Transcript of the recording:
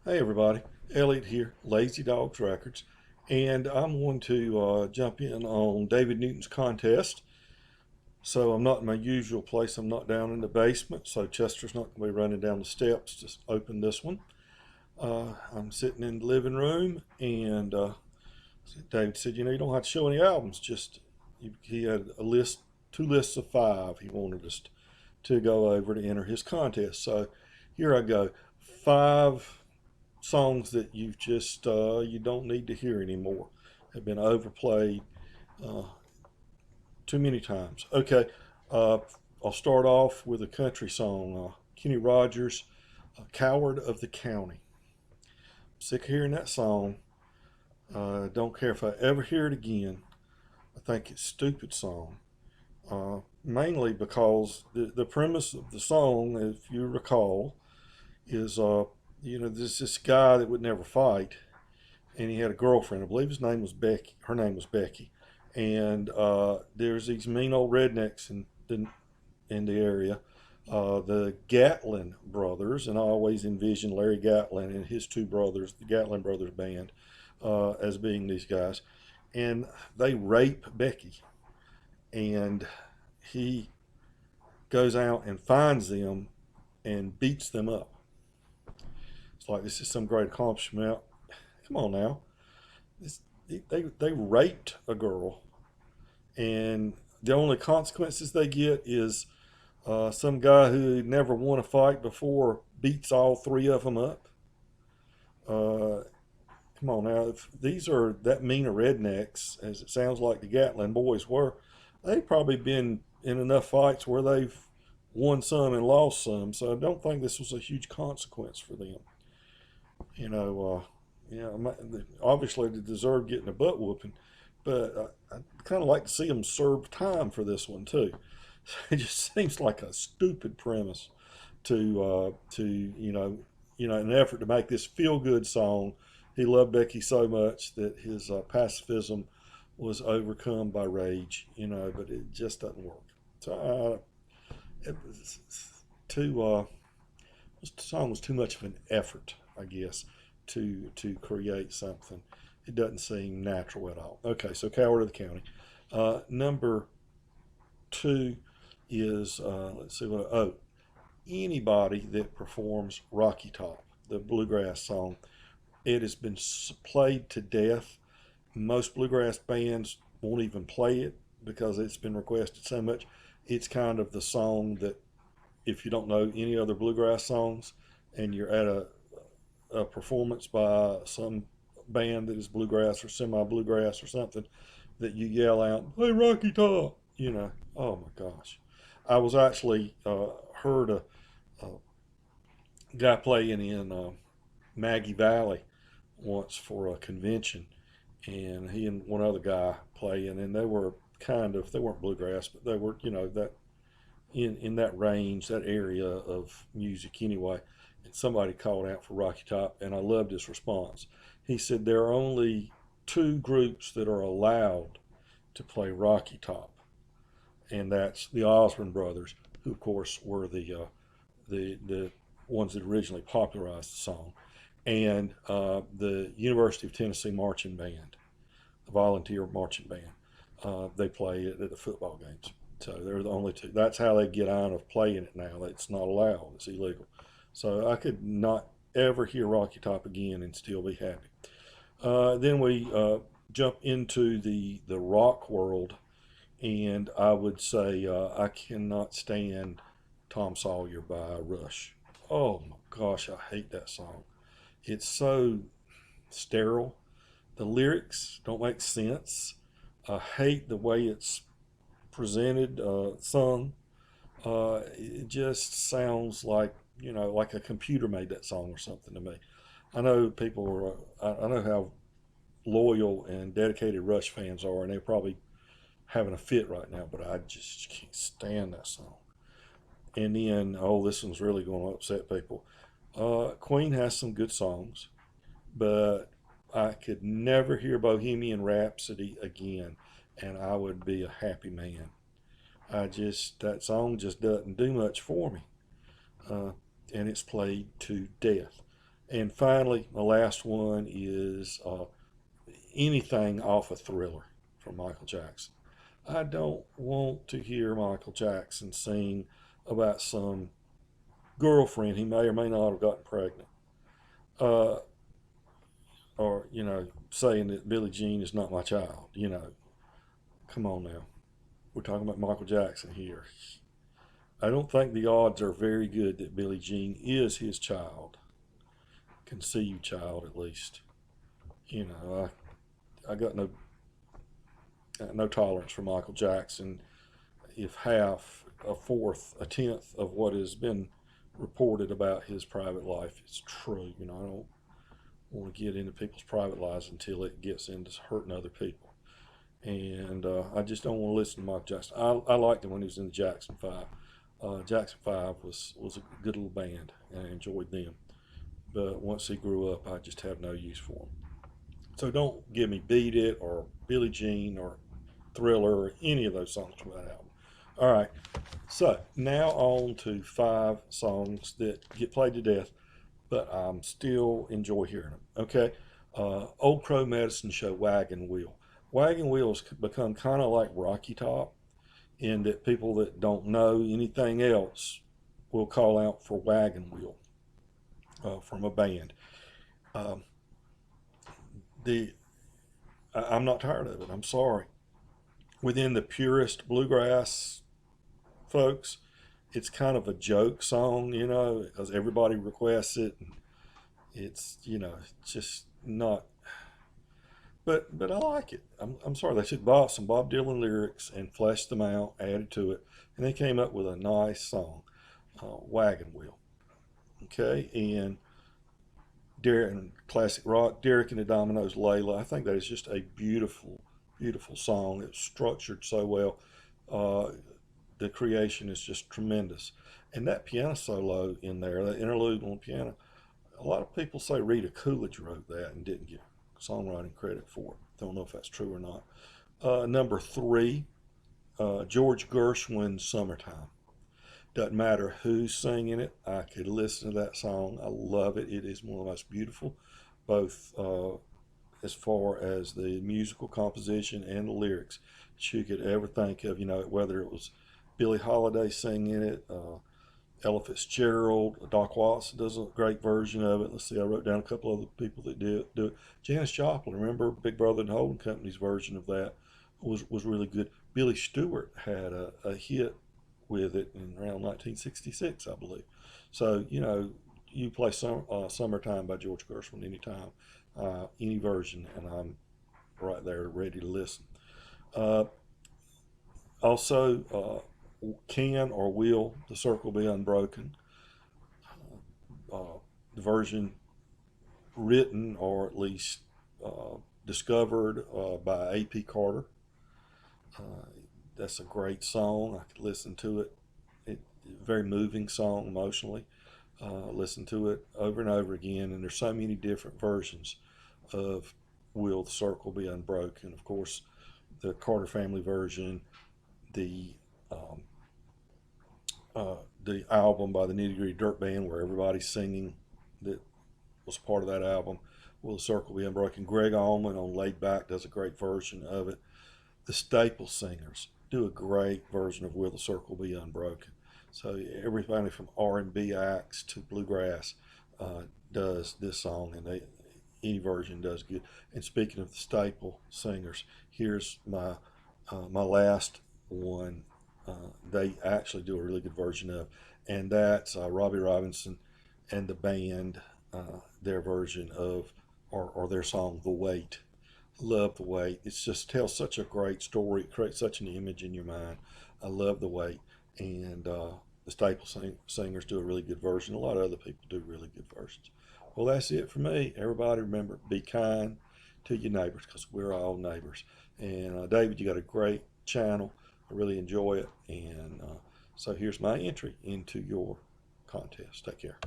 Hey everybody, Elliot here, Lazy Dogs Records, and I'm going to jump in on David Newton's contest. So I'm not in my usual place. I'm not down in the basement, so Chester's not going to be running down the steps to open this one. I'm sitting in the living room, and David said, "You don't have to show any albums. Just he had a list, two lists of five. He wanted us to go over to enter his contest. So here I go, five songs that you've just you don't need to hear anymore, have been overplayed uh, too many times. Okay, uh, I'll start off with a country song. Kenny Rogers, "Coward of the County." Sick of hearing that song. Don't care if I ever hear it again. I think it's a stupid song. Mainly because the premise of the song, if you recall, is there's this guy that would never fight, and he had a girlfriend. I believe his name was Becky. Her name was Becky. And there's these mean old rednecks in the area, the Gatlin brothers, and I always envision Larry Gatlin and his two brothers, the Gatlin brothers band, as being these guys. And they rape Becky, and he goes out and finds them and beats them up. It's like this is some great accomplishment. Come on now. This, they raped a girl, and the only consequences they get is some guy who never won a fight before beats all three of them up. Uh, Come on now, if these are that mean of rednecks, as it sounds like the Gatlin boys were, they've probably been in enough fights where they've won some and lost some. So I don't think this was a huge consequence for them. You know, obviously they deserve getting a butt whooping, but I'd kind of like to see them serve time for this one too. It just seems like a stupid premise to in an effort to make this feel good song. He loved Becky so much that his pacifism was overcome by rage, but it just doesn't work. So it was too. This song was too much of an effort, I guess, to create something. It doesn't seem natural at all. Okay, so Coward of the County. Number two is let's see what. Oh, anybody that performs Rocky Top, the bluegrass song. It has been played to death. Most bluegrass bands won't even play it because it's been requested so much. It's kind of the song that if you don't know any other bluegrass songs and you're at a performance by some band that is bluegrass or semi bluegrass or something, that you yell out, "Play Rocky Top!" Oh my gosh. I was actually heard a guy playing in Maggie Valley once for a convention, and he and one other guy playing, and they were they weren't bluegrass, but they were, that in that range, that area of music anyway. And somebody called out for Rocky Top, and I loved his response. He said there are only two groups that are allowed to play Rocky Top, and that's the Osborne brothers, who of course were the ones that originally popularized the song, and the University of Tennessee marching band, the volunteer marching band. They play it at the football games. So they're the only two. That's how they get out of playing it now. It's not allowed. It's illegal. So I could not ever hear Rocky Top again and still be happy. Then we jump into the rock world, and I would say I cannot stand Tom Sawyer by Rush. Oh my gosh, I hate that song. It's so sterile. The lyrics don't make sense. I hate the way it's presented, sung. It just sounds like like a computer made that song or something to me. I know people are. I know how loyal and dedicated Rush fans are, and they're probably having a fit right now. But I just can't stand that song. And then, oh, this one's really going to upset people. Queen has some good songs, but I could never hear Bohemian Rhapsody again, and I would be a happy man. That song just doesn't do much for me, uh, and it's played to death. And finally, my last one is anything off a Thriller from Michael Jackson. I don't want to hear Michael Jackson sing about some girlfriend he may or may not have gotten pregnant. Uh, or, saying that Billie Jean is not my child. Come on now. We're talking about Michael Jackson here. I don't think the odds are very good that Billie Jean is his child, conceived child at least. I got no tolerance for Michael Jackson. If half, a fourth, a tenth of what has been reported about his private life is true, I don't want to get into people's private lives until it gets into hurting other people. And I just don't want to listen to Michael Jackson. I liked him when he was in the Jackson 5. Jackson 5 was a good little band, and I enjoyed them. But once he grew up, I just have no use for him. So don't give me Beat It or Billie Jean or Thriller or any of those songs from that album. All right, so now on to 5 songs that get played to death, but I'm still enjoy hearing them. Okay, Old Crow Medicine Show, Wagon Wheel. Wagon Wheel has become kind of like Rocky Top in that people that don't know anything else will call out for Wagon Wheel from a band. Um, the I'm not tired of it. I'm sorry. Within the purest bluegrass folks, it's kind of a joke song, because everybody requests it. And it's just not. But I like it. I'm sorry. They took some Bob Dylan lyrics and fleshed them out, added to it, and they came up with a nice song, Wagon Wheel. Okay, and Derek and classic rock, Derek and the Dominoes, Layla. I think that is just a beautiful, beautiful song. It's structured so well. The creation is just tremendous. And that piano solo in there, that interlude on the piano, a lot of people say Rita Coolidge wrote that and didn't get songwriting credit for it. Don't know if that's true or not. Number 3, George Gershwin's Summertime. Doesn't matter who's singing it. I could listen to that song. I love it. It is one of the most beautiful, both as far as the musical composition and the lyrics that you could ever think of. Whether it was Billie Holiday singing it, Ella Fitzgerald, Doc Watson does a great version of it. Let's see, I wrote down a couple other people that do it. Janis Joplin, remember Big Brother and Holding Company's version of that was really good. Billy Stewart had a hit with it in around 1966, I believe. So, you play Summertime by George Gershwin anytime, any version, and I'm right there ready to listen. Uh, also, can or will the circle be unbroken? The version written or at least discovered by A.P. Carter. Uh, that's a great song. I could listen to it. Very moving song emotionally. Listen to it over and over again, and there's so many different versions of Will the Circle Be Unbroken. Of course, the Carter family version, the um, the album by the Nitty Gritty Dirt Band where everybody's singing that was part of that album, Will the Circle Be Unbroken. Greg Allman on Laid Back does a great version of it. The Staple Singers do a great version of Will the Circle Be Unbroken. So everybody from R&B acts to bluegrass does this song, and any version does good. And speaking of the Staple Singers, here's my last one. They actually do a really good version of, and that's Robbie Robinson and the band, their version of or their song "The Wait." Love The Wait. It's just tells such a great story. It creates such an image in your mind. I love The Wait, and the Staple Singers do a really good version. A lot of other people do really good versions. Well, that's it for me. Everybody remember, be kind to your neighbors because we're all neighbors. And David, you got a great channel. I really enjoy it. And so here's my entry into your contest. Take care.